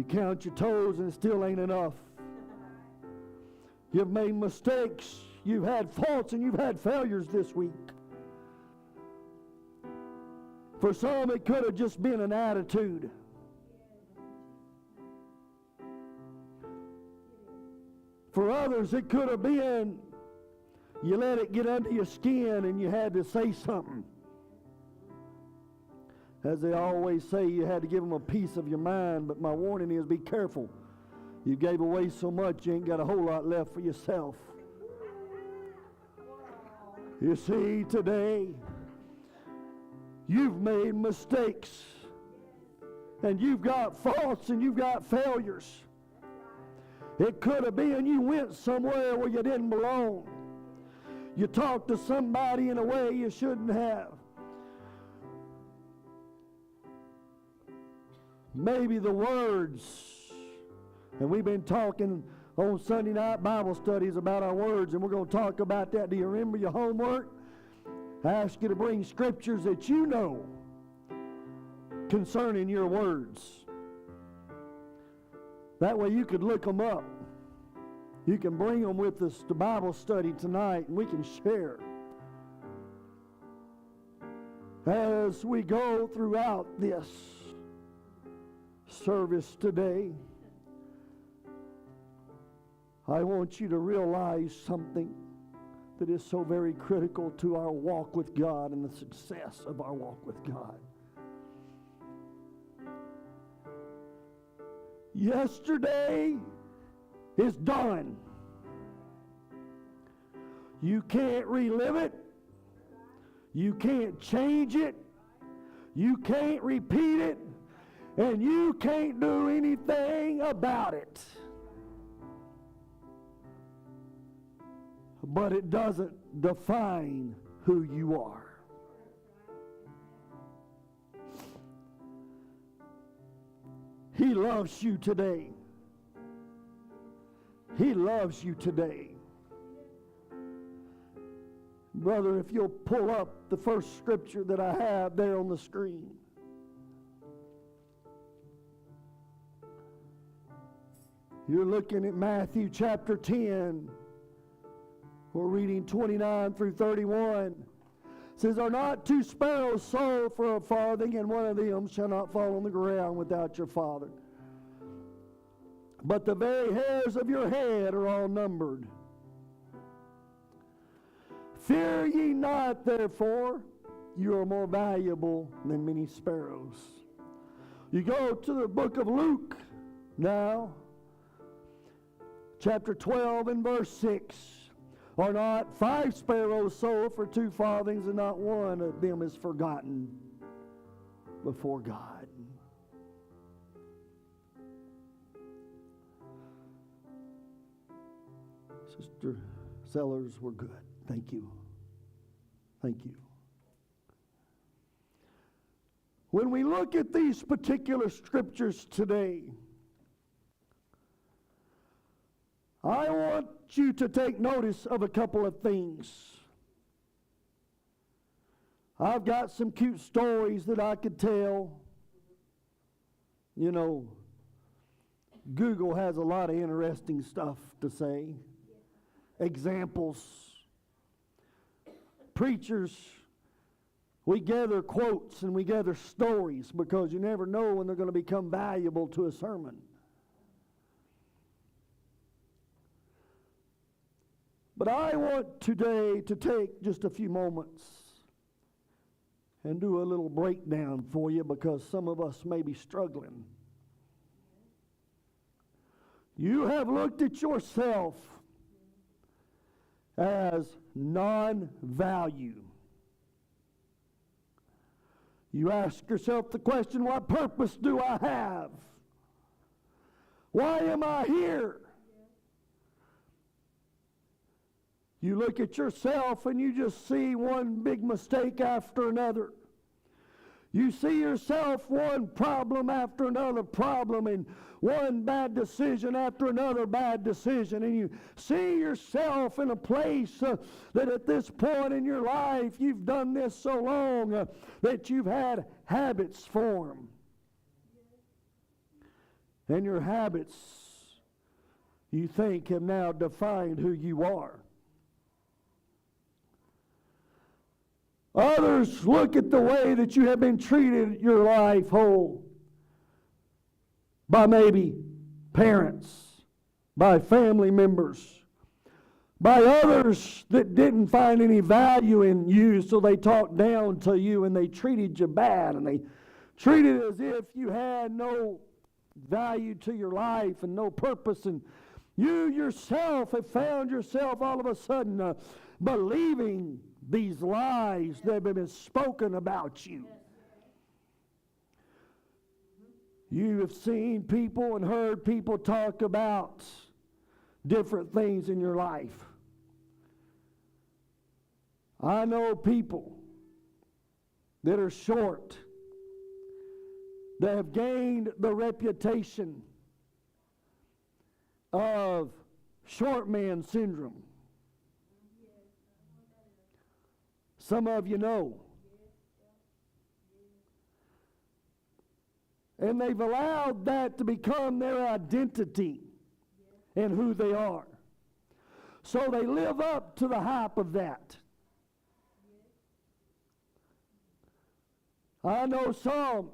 count your toes and it still ain't enough. You've made mistakes. You've had faults and you've had failures this week. For some, it could have just been an attitude. For others, it could have been you let it get under your skin and you had to say something. As they always say, you had to give them a piece of your mind, but my warning is be careful. You gave away so much, you ain't got a whole lot left for yourself. You see, today, you've made mistakes, and you've got faults, and you've got failures. It could have been you went somewhere where you didn't belong. You talked to somebody in a way you shouldn't have. Maybe the words, and we've been talking on Sunday night Bible studies about our words, and we're going to talk about that. Do you remember your homework? I asked you to bring scriptures that you know concerning your words. That way you could look them up. You can bring them with us to Bible study tonight, and we can share. As we go throughout this service today, I want you to realize something that is so very critical to our walk with God and the success of our walk with God. Yesterday is done. You can't relive it. You can't change it. You can't repeat it. And you can't do anything about it. But it doesn't define who you are. He loves you today. He loves you today. Brother, if you'll pull up the first scripture that I have there on the screen. You're looking at Matthew chapter 10. We're reading 29 through 31. It says, "Are not two sparrows sold for a farthing, and one of them shall not fall on the ground without your Father? But the very hairs of your head are all numbered. Fear ye not, therefore, you are more valuable than many sparrows." You go to the book of Luke now, chapter 12 and verse 6. "Are not 5 sparrows sold for 2 farthings, and not one of them is forgotten before God?" Sister Sellers, we're good. Thank you. Thank you. When we look at these particular scriptures today, I want you to take notice of a couple of things. I've got some cute stories that I could tell. You know, Google has a lot of interesting stuff to say. Examples. Preachers, we gather quotes and we gather stories because you never know when they're going to become valuable to a sermon. But I want today to take just a few moments and do a little breakdown for you because some of us may be struggling. You have looked at yourself as non-value. You ask yourself the question, what purpose do I have? Why am I here? You look at yourself and you just see one big mistake after another. You see yourself one problem after another problem and one bad decision after another bad decision. And you see yourself in a place that at this point in your life you've done this so long that you've had habits form. And your habits, you think, have now defined who you are. Others look at the way that you have been treated your life whole by maybe parents, by family members, by others that didn't find any value in you, so they talked down to you and they treated you bad and they treated it as if you had no value to your life and no purpose, and you yourself have found yourself all of a sudden believing these lies that have been spoken about you. You have seen people and heard people talk about different things in your life. I know people that are short, that have gained the reputation of short man syndrome. Some of you know. And they've allowed that to become their identity and who they are. So they live up to the hype of that. I know some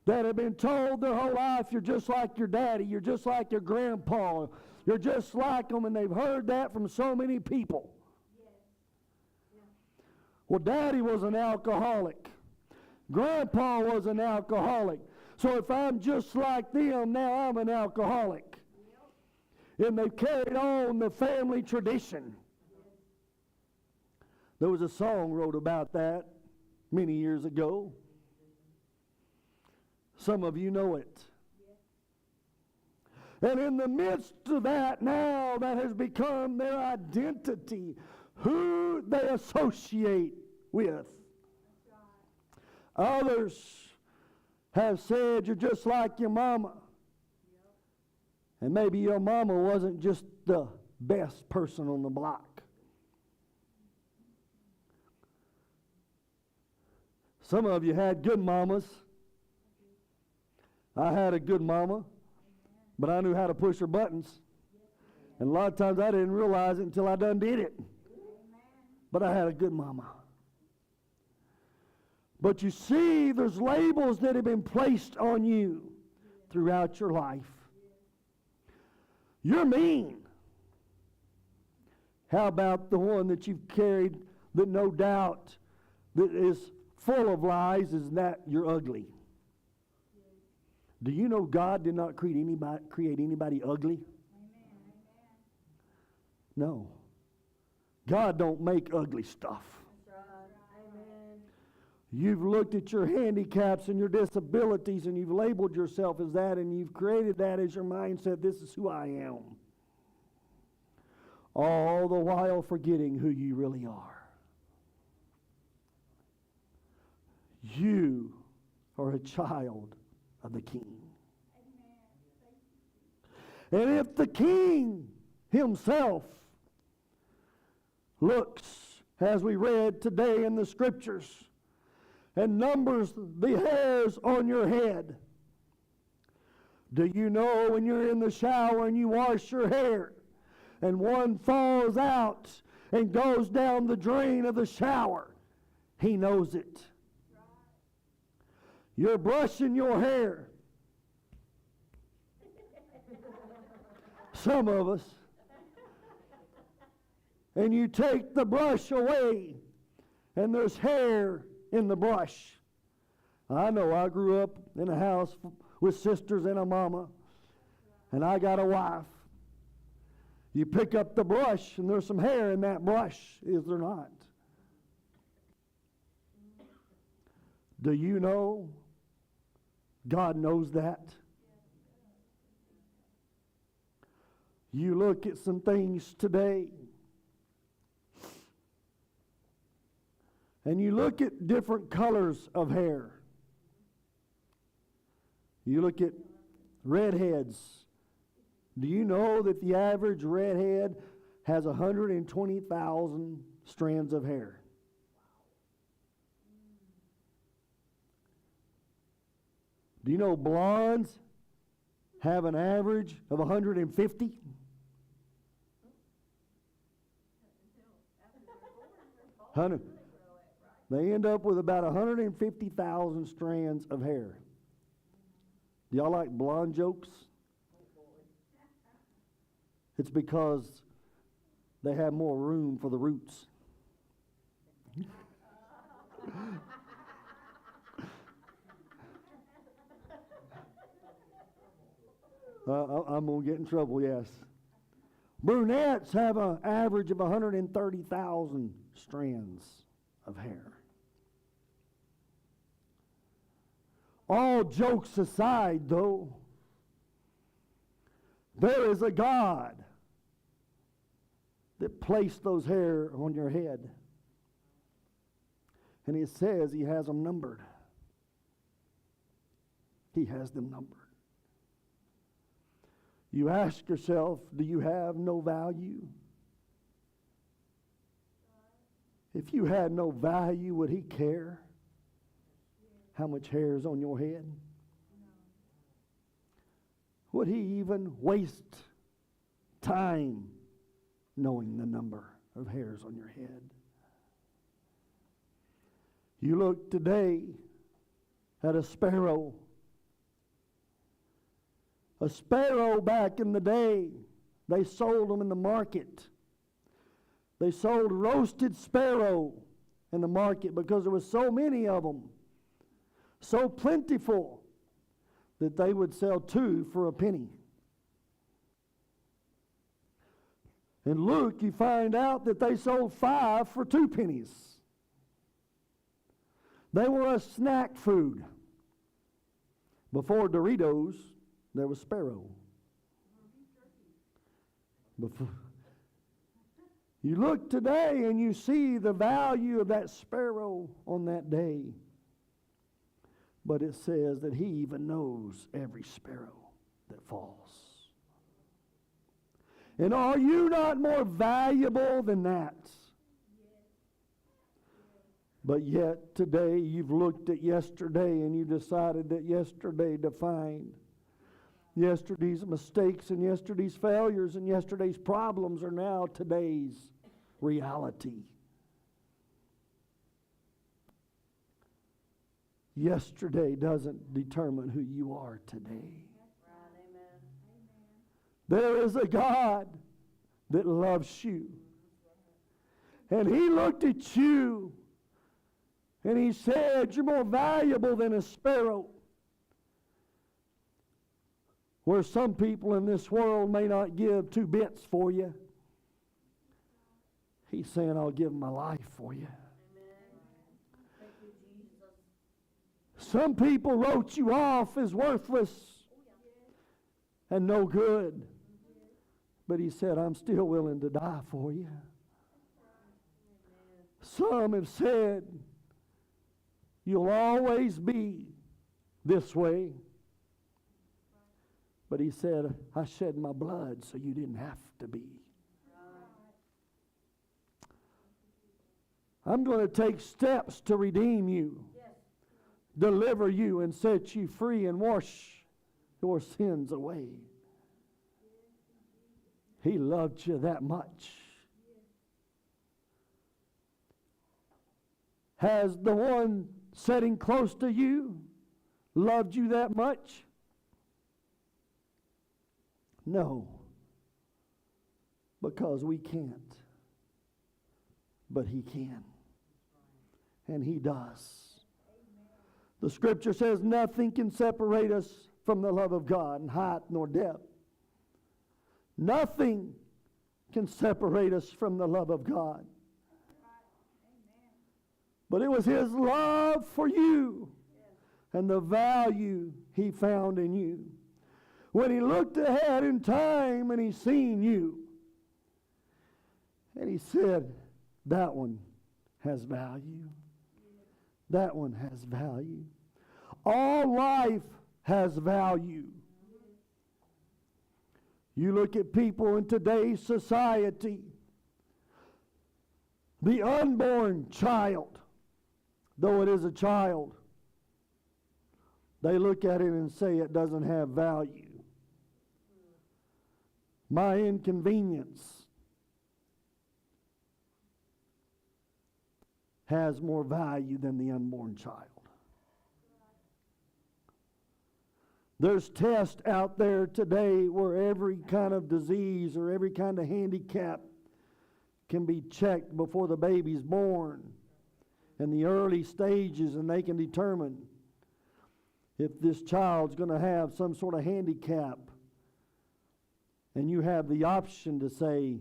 that have been told their whole life, you're just like your daddy, you're just like your grandpa, you're just like them, and they've heard that from so many people. Well, daddy was an alcoholic. Grandpa was an alcoholic. So if I'm just like them, now I'm an alcoholic. And they've carried on the family tradition. There was a song wrote about that many years ago. Some of you know it. And in the midst of that, now that has become their identity, who they associate with. Others have said you're just like your mama. And maybe your mama wasn't just the best person on the block. Some of you had good mamas. I had a good mama, but I knew how to push her buttons. And a lot of times I didn't realize it until I done did it. But I had a good mama. But you see, there's labels that have been placed on you throughout your life. You're mean. How about the one that you've carried that no doubt that is full of lies, is that you're ugly? Do you know God did not create anybody ugly? No. God don't make ugly stuff. You've looked at your handicaps and your disabilities and you've labeled yourself as that, and you've created that as your mindset. This is who I am. All the while forgetting who you really are. You are a child of the King. And if the King himself looks, as we read today in the scriptures, and numbers the hairs on your head, do you know when you're in the shower and you wash your hair and one falls out and goes down the drain of the shower, he knows it. You're brushing your hair. Some of us. And you take the brush away and there's hair in the brush. I know I grew up in a house with sisters and a mama, and I got a wife. You pick up the brush and there's some hair in that brush, is there not? Do you know God knows that? You look at some things today, and you look at different colors of hair. You look at redheads. Do you know that the average redhead has 120,000 strands of hair? Do you know blondes have an average of 150? They end up with about 150,000 strands of hair. Do y'all like blonde jokes? It's because they have more room for the roots. I'm going to get in trouble, yes. Brunettes have an average of 130,000 strands of hair. All jokes aside, though, there is a God that placed those hair on your head. And He says He has them numbered. He has them numbered. You ask yourself, do you have no value? If you had no value, would He care how much hair is on your head? Would He even waste time knowing the number of hairs on your head? You look today at a sparrow. A sparrow back in the day, they sold them in the market. They sold roasted sparrow in the market because there was so many of them, so plentiful, that they would sell 2 for a penny. In Luke, you find out that they sold 5 for 2 pennies. They were a snack food. Before Doritos, there was sparrow. Before, you look today and you see the value of that sparrow on that day. But it says that He even knows every sparrow that falls. And are you not more valuable than that? But yet today you've looked at yesterday and you decided that yesterday defined yesterday's mistakes and yesterday's failures and yesterday's problems are now today's reality. Yesterday doesn't determine who you are today. There is a God that loves you. And He looked at you and He said, you're more valuable than a sparrow. Where some people in this world may not give 2 bits for you, He's saying, I'll give my life for you. Thank you, Jesus. Some people wrote you off as worthless and no good. But He said, I'm still willing to die for you. Some have said, you'll always be this way. But He said, I shed my blood so you didn't have to be. I'm going to take steps to redeem you, deliver you, and set you free and wash your sins away. He loved you that much. Has the one sitting close to you loved you that much? No, because we can't. But He can. And He does. The Scripture says nothing can separate us from the love of God, and height nor depth. Nothing can separate us from the love of God. But it was His love for you and the value He found in you. When He looked ahead in time and He seen you, and He said, that one has value. That one has value. All life has value. You look at people in today's society, the unborn child, though it is a child, They look at it and say it doesn't have value. My inconvenience has more value than the unborn child. There's tests out there today where every kind of disease or every kind of handicap can be checked before the baby's born in the early stages, and they can determine if this child's going to have some sort of handicap. And you have the option to say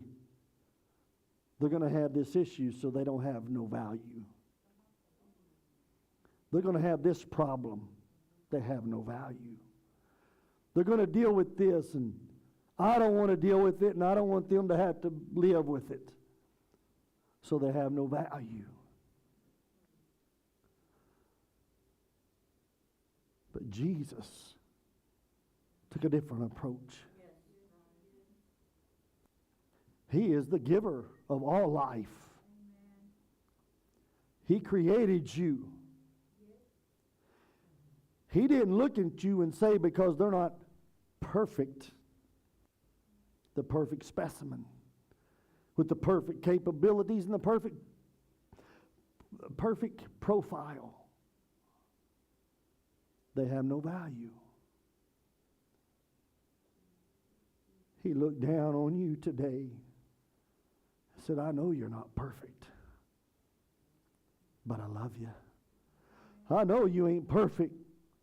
they're going to have this issue, so they don't have no value. They're going to have this problem, they have no value. They're going to deal with this, and I don't want to deal with it, and I don't want them to have to live with it. So they have no value. But Jesus took a different approach. He is the giver of all life. He created you. He didn't look at you and say, because they're not perfect, the perfect specimen with the perfect capabilities and the perfect profile, they have no value. He looked down on you today and said, I know you're not perfect, but I love you. I know you ain't perfect,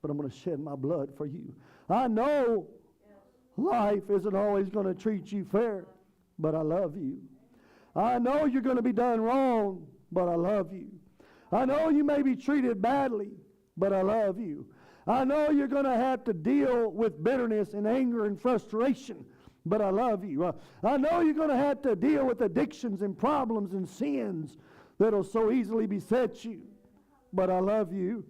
but I'm going to shed my blood for you. I know life isn't always going to treat you fair, but I love you. I know you're going to be done wrong, but I love you. I know you may be treated badly, but I love you. I know you're going to have to deal with bitterness and anger and frustration, but I love you. I know you're going to have to deal with addictions and problems and sins that'll so easily beset you, but I love you.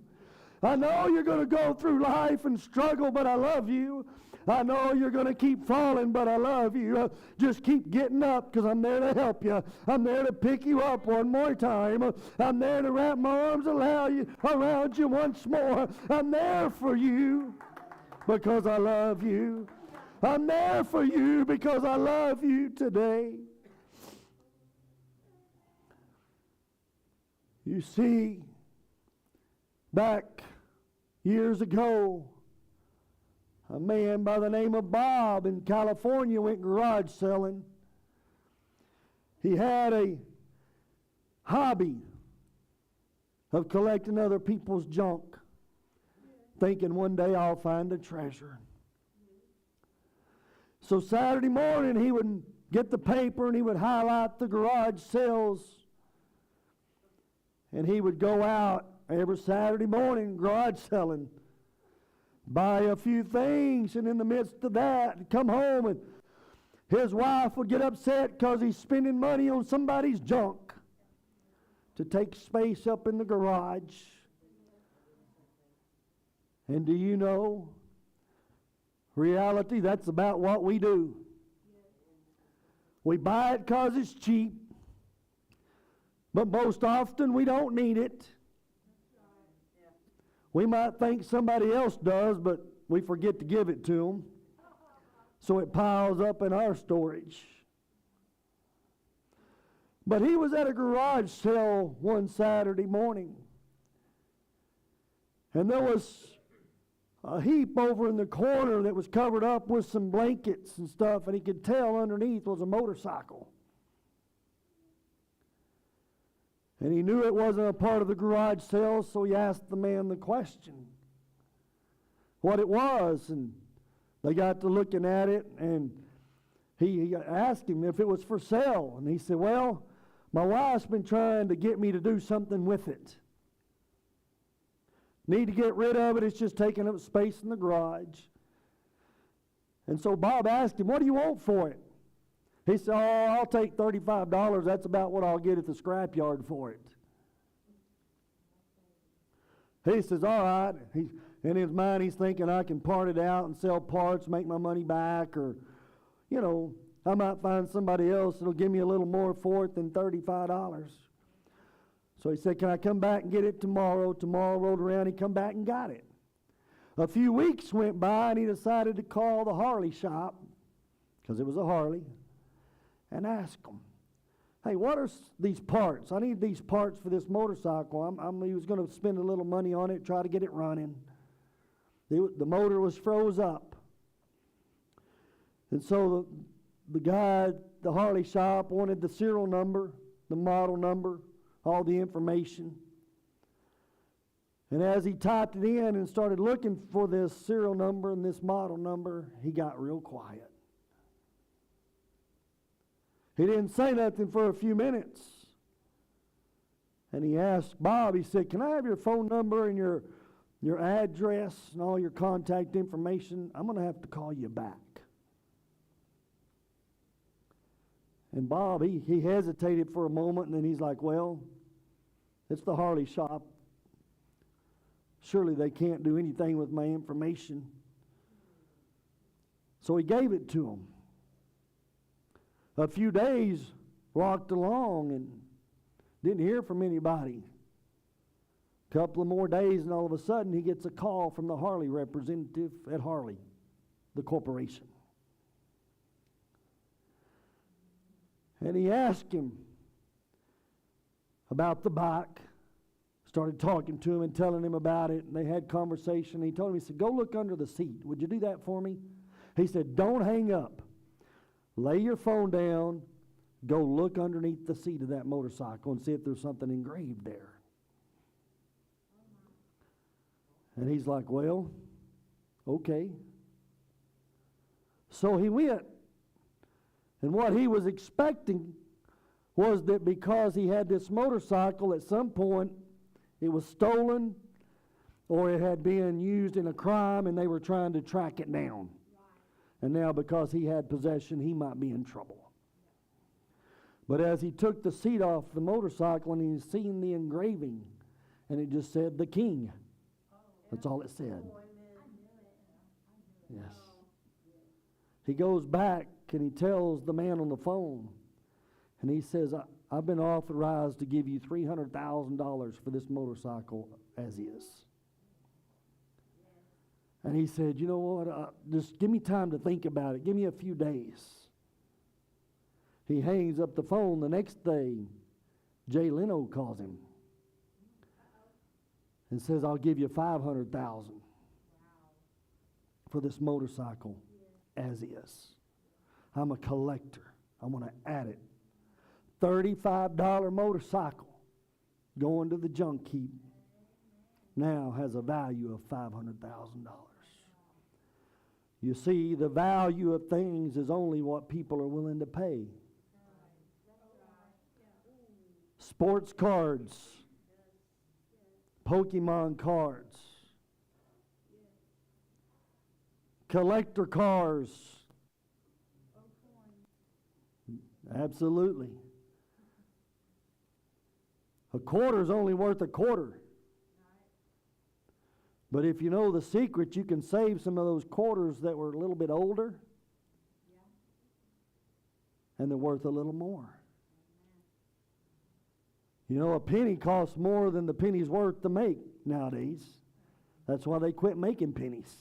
I know you're going to go through life and struggle, but I love you. I know you're going to keep falling, but I love you. Just keep getting up, because I'm there to help you. I'm there to pick you up one more time. I'm there to wrap my arms around you once more. I'm there for you because I love you. I'm there for you because I love you today. You see, back years ago, a man by the name of Bob in California went garage selling. He had a hobby of collecting other people's junk, thinking one day I'll find a treasure. So Saturday morning he would get the paper and he would highlight the garage sales, and he would go out every Saturday morning garage selling, buy a few things, and in the midst of that, come home and his wife would get upset because he's spending money on somebody's junk to take space up in the garage. And do you know, reality, that's about what we do. We buy it because it's cheap, but most often we don't need it. We might think somebody else does, but we forget to give it to them. So it piles up in our storage. But he was at a garage sale one Saturday morning, and there was a heap over in the corner that was covered up with some blankets and stuff, and he could tell underneath was a motorcycle. And he knew it wasn't a part of the garage sale, so he asked the man the question, what it was. And they got to looking at it, and he asked him if it was for sale. And he said, well, my wife's been trying to get me to do something with it. Need to get rid of it. It's just taking up space in the garage. And so Bob asked him, what do you want for it? He said, oh, I'll take $35. That's about what I'll get at the scrapyard for it. He says, all right. In his mind, he's thinking, I can part it out and sell parts, make my money back, or, you know, I might find somebody else that'll give me a little more for it than $35. So he said, can I come back and get it tomorrow? Tomorrow rolled around, he come back and got it. A few weeks went by, and he decided to call the Harley shop, because it was a Harley, and ask them, hey, what are these parts? I need these parts for this motorcycle. He was going to spend a little money on it, try to get it running. The motor was froze up. And so the guy at the Harley shop wanted the serial number, the model number, all the information. And as he typed it in and started looking for this serial number and this model number, he got real quiet. He didn't say nothing for a few minutes. And he asked Bob, he said, can I have your phone number and your address and all your contact information? I'm going to have to call you back. And Bob, he hesitated for a moment, and then he's like, well, it's the Harley shop. Surely they can't do anything with my information. So he gave it to him. A few days rocked along and didn't hear from anybody. A couple of more days, and all of a sudden he gets a call from the Harley representative at Harley, the corporation. And he asked him about the bike, started talking to him and telling him about it, and they had conversation. He told him, he said, go look under the seat. Would you do that for me? He said, don't hang up. Lay your phone down, go look underneath the seat of that motorcycle and see if there's something engraved there. And he's like, well, okay. So he went. And what he was expecting was that because he had this motorcycle, at some point it was stolen or it had been used in a crime and they were trying to track it down. And now because he had possession, he might be in trouble. But as he took the seat off the motorcycle and he seen the engraving, and it just said, the King. That's all it said. Yes. He goes back and he tells the man on the phone, and he says, I've been authorized to give you $300,000 for this motorcycle as is. And he said, you know what, just give me time to think about it. Give me a few days. He hangs up the phone. The next day, Jay Leno calls him and says, I'll give you $500,000 for this motorcycle as is. I'm a collector. I want to add it. $35 motorcycle going to the junk heap now has a value of $500,000. You see, the value of things is only what people are willing to pay. Sports cards, Pokemon cards, collector cars. Absolutely. A quarter is only worth a quarter. But if you know the secret, you can save some of those quarters that were a little bit older, and they're worth a little more. You know, a penny costs more than the penny's worth to make nowadays. That's why they quit making pennies.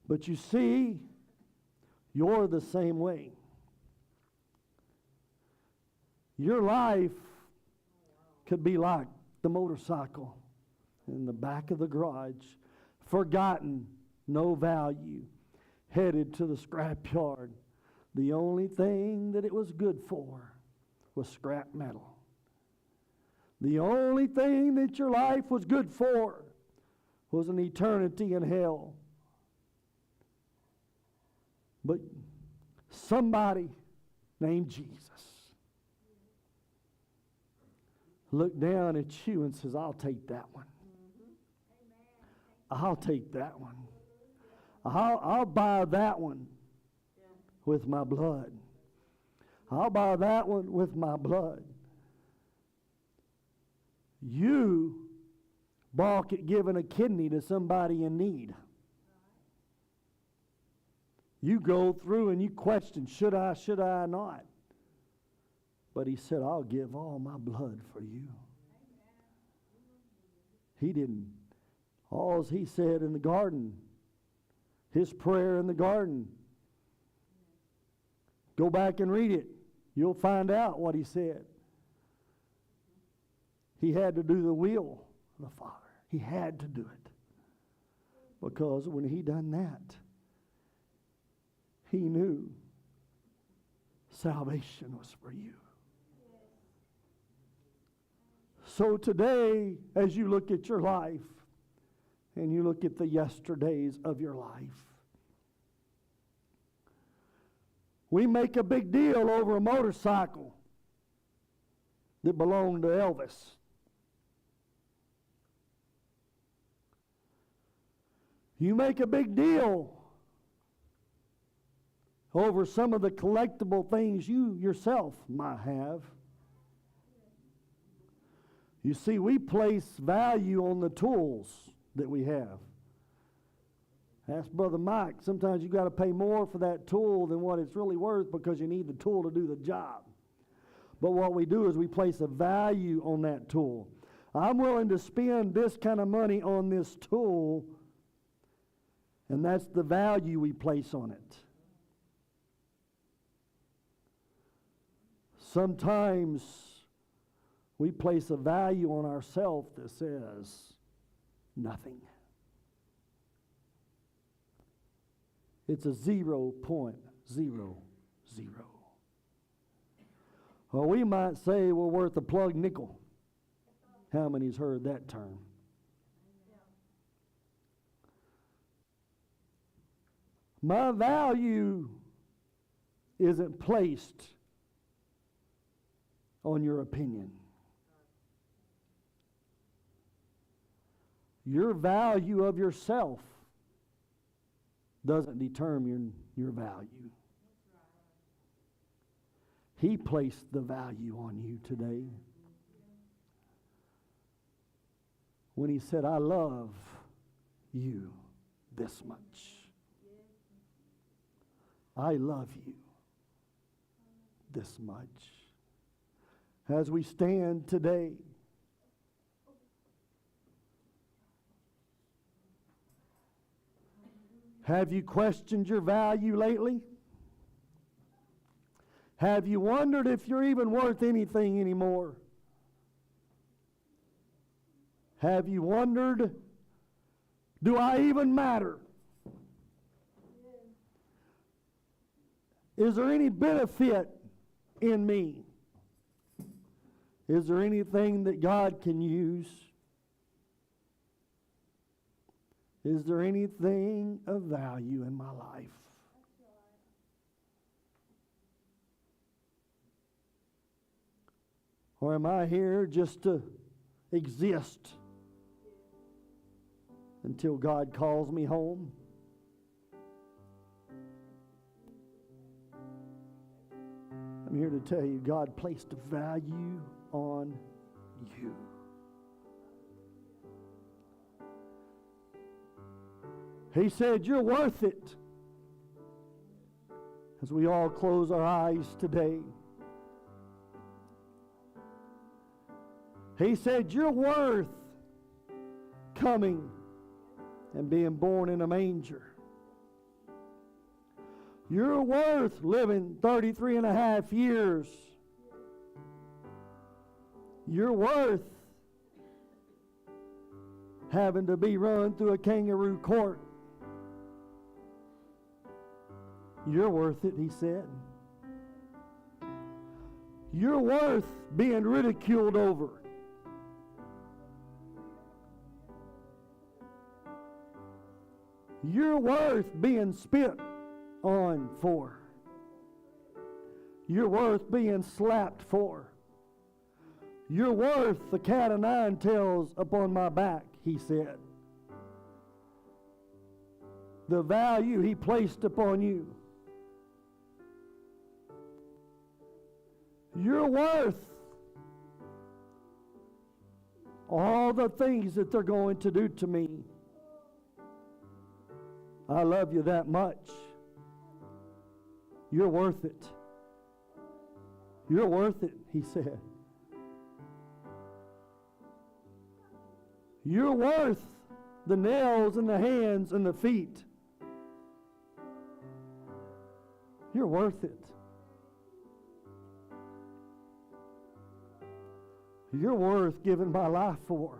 But you see, you're the same way. Your life could be like the motorcycle in the back of the garage, forgotten, no value, headed to the scrapyard. The only thing that it was good for was scrap metal. The only thing that your life was good for was an eternity in hell. But somebody named Jesus looked down at you and says, I'll take that one. I'll take that one. I'll buy that one with my blood. I'll buy that one with my blood. You balk at giving a kidney to somebody in need. You go through and you question, should I not? But he said, I'll give all my blood for you. He didn't. All he said in the garden, his prayer in the garden, go back and read it. You'll find out what he said. He had to do the will of the Father. He had to do it. Because when he done that, he knew salvation was for you. So today, as you look at your life, and you look at the yesterdays of your life, we make a big deal over a motorcycle that belonged to Elvis. You make a big deal over some of the collectible things you yourself might have. You see, we place value on the tools that we have. Ask Brother Mike, sometimes you got to pay more for that tool than what it's really worth because you need the tool to do the job. But what we do is we place a value on that tool. I'm willing to spend this kind of money on this tool, and that's the value we place on it. Sometimes we place a value on ourselves that says nothing. It's a 0.00. Or we might say we're worth a plug nickel. How many's heard that term? My value isn't placed on your opinion. Your value of yourself doesn't determine your value. He placed the value on you today when he said, I love you this much. I love you this much. As we stand today, have you questioned your value lately? Have you wondered if you're even worth anything anymore? Have you wondered, do I even matter? Is there any benefit in me? Is there anything that God can use? Is there anything of value in my life? Or am I here just to exist until God calls me home? I'm here to tell you, God placed a value on you. He said, you're worth it. As we all close our eyes today, he said, you're worth coming and being born in a manger. You're worth living 33 and a half years. You're worth having to be run through a kangaroo court. You're worth it, he said. You're worth being ridiculed over. You're worth being spit on for. You're worth being slapped for. You're worth the cat o' nine tails upon my back, he said. The value he placed upon you. You're worth all the things that they're going to do to me. I love you that much. You're worth it. You're worth it, he said. You're worth the nails in the hands and the feet. You're worth it. You're worth giving my life for.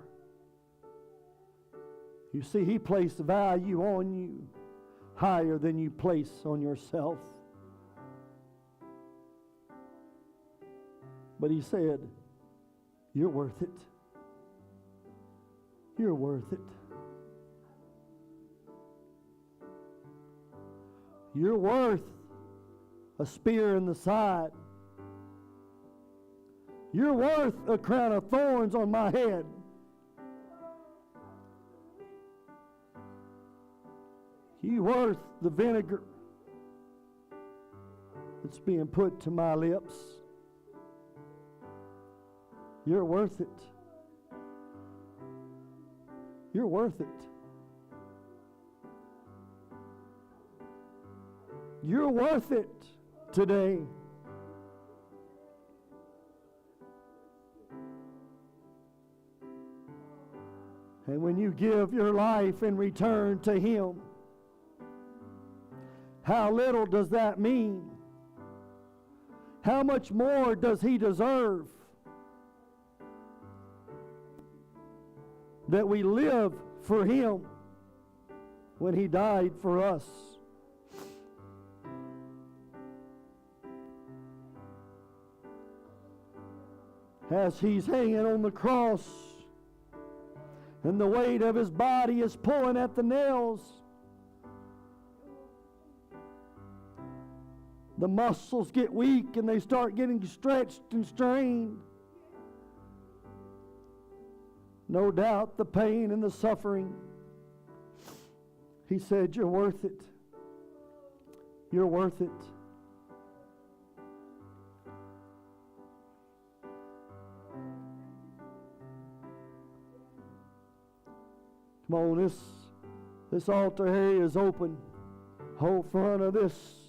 You see, He placed value on you higher than you place on yourself. But He said, you're worth it. You're worth it. You're worth a spear in the side. You're worth a crown of thorns on my head. You're worth the vinegar that's being put to my lips. You're worth it. You're worth it. You're worth it today. And when you give your life in return to Him, how little does that mean? How much more does He deserve? That we live for Him when He died for us. As He's hanging on the cross and the weight of His body is pulling at the nails, the muscles get weak and they start getting stretched and strained. No doubt the pain and the suffering. He said, you're worth it. You're worth it. Come on, this altar area is open. Whole front of this